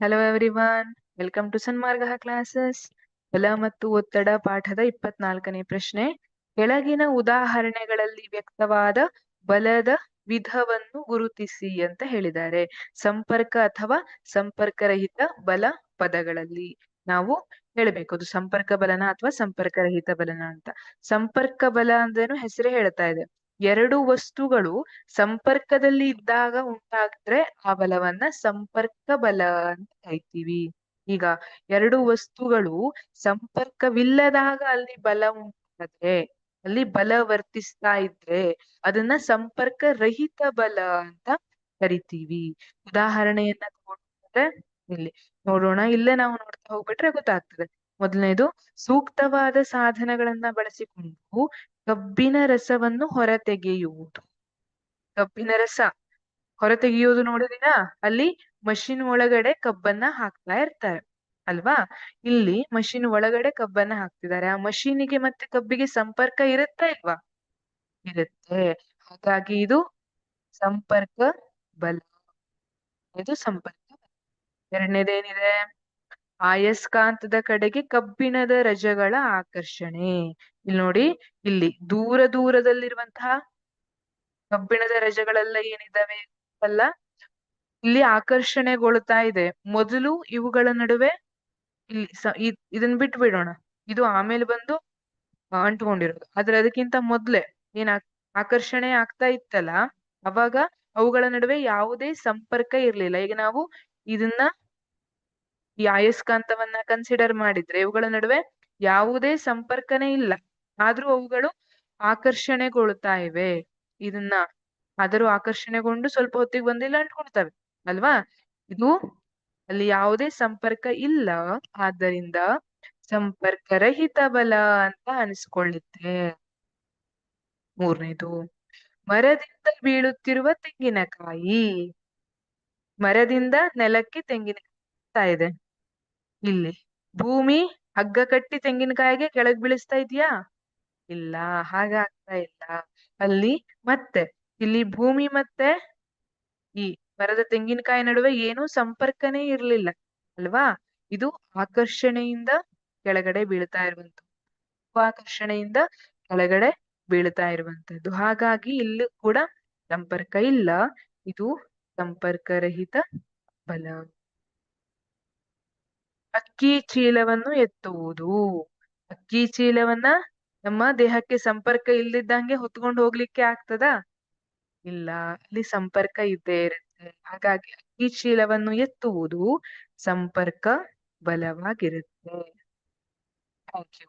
Hello everyone, welcome to Sanmarga classes. ಬಲ ಮತ್ತು ಒತ್ತಡ ಪಾಠದ 24ನೇ ಪ್ರಶ್ನೆ. ಕೆಳಗಿನ ಉದಾಹರಣೆಗಳಲ್ಲಿ ವ್ಯಕ್ತವಾದ ಬಲದ ವಿಧವನ್ನು ಗುರುತಿಸಿ ಅಂತ ಹೇಳಿದ್ದಾರೆ. ಸಂಪರ್ಕ ಅಥವಾ ಸಂಪರ್ಕರಹಿತ ಬಲ ಪದಗಳಲ್ಲಿ ನಾವು ಹೇಳಬೇಕು ಅದು ಸಂಪರ್ಕ ಬಲನ ಅಥವಾ ಸಂಪರ್ಕರಹಿತ ಬಲನ ಅಂತ. ಸಂಪರ್ಕ ಬಲ ಅಂದ್ರೇನು ಹೆಸರೇ ಹೇಳ್ತಾ ಇದೆ. ಎರಡು ವಸ್ತುಗಳು ಸಂಪರ್ಕದಲ್ಲಿ ಇದ್ದಾಗ ಉಂಟಾಗಿದ್ರೆ ಆ ಬಲವನ್ನ ಸಂಪರ್ಕ ಬಲ ಅಂತ ಕರಿತೀವಿ. ಈಗ ಎರಡು ವಸ್ತುಗಳು ಸಂಪರ್ಕವಿಲ್ಲದಾಗ ಅಲ್ಲಿ ಬಲ ಉಂಟಾದ್ರೆ, ಅಲ್ಲಿ ಬಲ ವರ್ತಿಸ್ತಾ ಇದ್ರೆ ಅದನ್ನ ಸಂಪರ್ಕ ರಹಿತ ಬಲ ಅಂತ ಕರಿತೀವಿ. ಉದಾಹರಣೆಯನ್ನ ತಗೊಂಡ್ರೆ ಇಲ್ಲಿ ನೋಡೋಣ. ಇಲ್ಲೇ ನಾವು ನೋಡ್ತಾ ಹೋಗ್ಬಿಟ್ರೆ ಗೊತ್ತಾಗ್ತದೆ. ಮೊದಲನೇದು, ಸೂಕ್ತವಾದ ಸಾಧನಗಳನ್ನ ಬಳಸಿಕೊಂಡು ಕಬ್ಬಿನ ರಸವನ್ನು ಹೊರತೆಗೆಯುವುದು. ಕಬ್ಬಿನ ರಸ ಹೊರತೆಗೆಯುವುದು ನೋಡಿದಿನ ಅಲ್ಲಿ ಮಷಿನ್ ಒಳಗಡೆ ಕಬ್ಬನ್ನ ಹಾಕ್ತಾ ಇರ್ತಾರೆ ಅಲ್ವಾ. ಇಲ್ಲಿ ಮಷಿನ್ ಒಳಗಡೆ ಕಬ್ಬನ್ನ ಹಾಕ್ತಿದ್ದಾರೆ. ಆ ಮಷೀನಿಗೆ ಮತ್ತೆ ಕಬ್ಬಿಗೆ ಸಂಪರ್ಕ ಇರುತ್ತಾ ಇಲ್ವಾ? ಇರುತ್ತೆ. ಹಾಗಾಗಿ ಇದು ಸಂಪರ್ಕ ಬಲ. ಇದು ಸಂಪರ್ಕ ಬಲ. ಎರಡನೇದೇನಿದೆ? ಆಯಸ್ಕಾಂತದ ಕಡೆಗೆ ಕಬ್ಬಿಣದ ರಜಗಳ ಆಕರ್ಷಣೆ. ಇಲ್ಲಿ ನೋಡಿ, ಇಲ್ಲಿ ದೂರ ದೂರದಲ್ಲಿರುವಂತಹ ಕಬ್ಬಿಣದ ರಜಗಳೆಲ್ಲ ಏನಿದಾವೆ ಅಲ್ಲ, ಇಲ್ಲಿ ಆಕರ್ಷಣೆಗೊಳ್ತಾ ಇದೆ. ಮೊದಲು ಇವುಗಳ ನಡುವೆ ಇಲ್ಲಿ ಇದನ್ನ ಬಿಟ್ಟು ಬಿಡೋಣ, ಇದು ಆಮೇಲೆ ಬಂದು ಅಂಟ್ಕೊಂಡಿರೋದು. ಆದ್ರೆ ಅದಕ್ಕಿಂತ ಮೊದ್ಲೇ ಏನ್ ಆಕರ್ಷಣೆ ಆಗ್ತಾ ಇತ್ತಲ್ಲ, ಅವಾಗ ಅವುಗಳ ನಡುವೆ ಯಾವುದೇ ಸಂಪರ್ಕ ಇರ್ಲಿಲ್ಲ. ಈಗ ನಾವು ಇದನ್ನ ಈ ಅಯಸ್ಕಾಂತವನ್ನ ಕನ್ಸಿಡರ್ ಮಾಡಿದ್ರೆ ಇವುಗಳ ನಡುವೆ ಯಾವುದೇ ಸಂಪರ್ಕನೇ ಇಲ್ಲ, ಆದ್ರೂ ಅವುಗಳು ಆಕರ್ಷಣೆಗೊಳ್ತಾ ಇವೆ. ಇದನ್ನ ಆದರೂ ಆಕರ್ಷಣೆಗೊಂಡು ಸ್ವಲ್ಪ ಹೊತ್ತಿಗೆ ಬಂದಿಲ್ಲ ಅಂಟ್ಕೊಳ್ತವೆ ಅಲ್ವಾ. ಇದು ಅಲ್ಲಿ ಯಾವುದೇ ಸಂಪರ್ಕ ಇಲ್ಲ, ಆದ್ದರಿಂದ ಸಂಪರ್ಕರಹಿತ ಬಲ ಅಂತ ಅನಿಸ್ಕೊಳ್ಳುತ್ತೆ. ಮೂರನೇದು, ಮರದಿಂದ ಬೀಳುತ್ತಿರುವ ತೆಂಗಿನಕಾಯಿ. ಮರದಿಂದ ನೆಲಕ್ಕೆ ತೆಂಗಿನಕಾಯಿ ಇದೆ. ಇಲ್ಲಿ ಭೂಮಿ ಹಗ್ಗ ಕಟ್ಟಿ ತೆಂಗಿನಕಾಯಿಗೆ ಕೆಳಗ್ ಬೀಳಿಸ್ತಾ ಇದೆಯಾ? ಇಲ್ಲ, ಹಾಗಾಗ್ತಾ ಇಲ್ಲ ಅಲ್ಲಿ. ಮತ್ತೆ ಇಲ್ಲಿ ಭೂಮಿ ಮತ್ತೆ ಈ ಮರದ ತೆಂಗಿನಕಾಯಿ ನಡುವೆ ಏನೂ ಸಂಪರ್ಕನೇ ಇರ್ಲಿಲ್ಲ ಅಲ್ವಾ. ಇದು ಆಕರ್ಷಣೆಯಿಂದ ಕೆಳಗಡೆ ಬೀಳ್ತಾ ಇರುವಂತದ್ದು, ಆಕರ್ಷಣೆಯಿಂದ ಕೆಳಗಡೆ ಬೀಳ್ತಾ ಇರುವಂತದ್ದು. ಹಾಗಾಗಿ ಇಲ್ಲೂ ಕೂಡ ಸಂಪರ್ಕ ಇಲ್ಲ. ಇದು ಸಂಪರ್ಕರಹಿತ ಬಲ. ಅಕ್ಕಿ ಚೀಲವನ್ನು ಎತ್ತುವುದು. ಅಕ್ಕಿ ಚೀಲವನ್ನ ನಮ್ಮ ದೇಹಕ್ಕೆ ಸಂಪರ್ಕ ಇಲ್ದಿದ್ದಂಗೆ ಹೊತ್ಕೊಂಡು ಹೋಗ್ಲಿಕ್ಕೆ ಆಗ್ತದಾ? ಇಲ್ಲ, ಅಲ್ಲಿ ಸಂಪರ್ಕ ಇದ್ದೇ ಇರುತ್ತೆ. ಹಾಗಾಗಿ ಅಕ್ಕಿ ಚೀಲವನ್ನು ಎತ್ತುವುದು ಸಂಪರ್ಕ ಬಲವಾಗಿರುತ್ತೆ. Thank you.